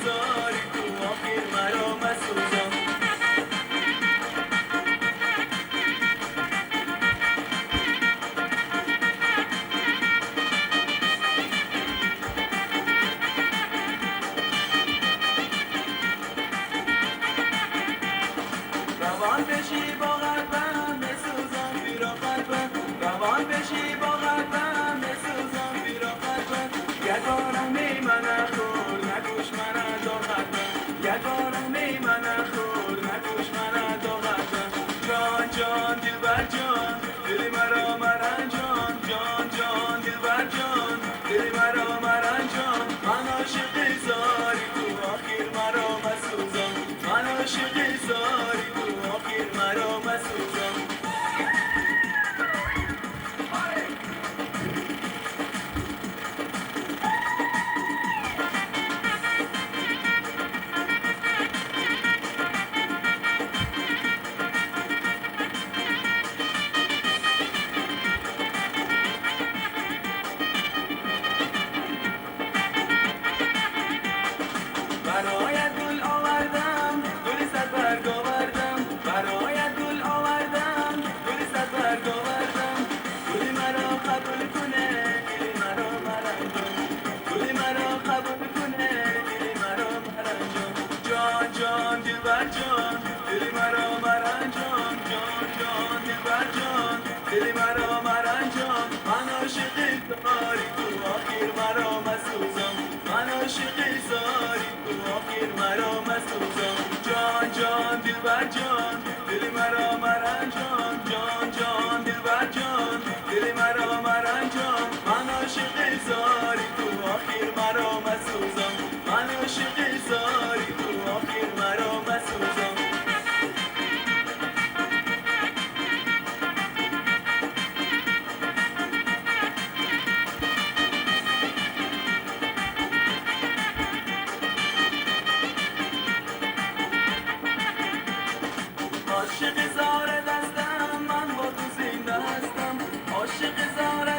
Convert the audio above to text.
زاری تو آخر مرا مسوزان. روان بشی با قلبم بسوزان بیرا قلبم، روان بشی با قلبم بسوزان بیرا قلبم. یک بارم می من خور نکوش من دو قلبم، یک بارم می من خور نکوش من دو قلبم. جان جان دلبر جان دلی مرا مرنجان، جان جان دلبر جان دلی مرا مرنجان. من عاشقی زاری تو آخر مرا مسوزان، من عاشقی زاری تو آخر مرا مسوزان. برایت گل آوردم گل صد برگ آوردم، برایت گل آوردم گل صد برگ آوردم. گلی مرا قبول کنه دلی مرا مرنجان، گلی مرا قبول کنه دلی مرا مرنجان. جان جان دلبر جان دلی مرا مرنجان، جان جان دلبر جان دلی مرا مرنجان. من عاشقی زاری تو آخر مرا مسوزان، من عاشقی زاری تو آخر مرا مسوزان. جان جان دلبر جان دلی مرا مرنجان، جان جان دلبر جان دلی مرا مرنجان. من عاشقی زاری تو آخر مرا مسوزان، من عاشقی زاری تو آخر مرا مسوزان. عاشق زار دستم من با تو زنده هستم، عاشق زار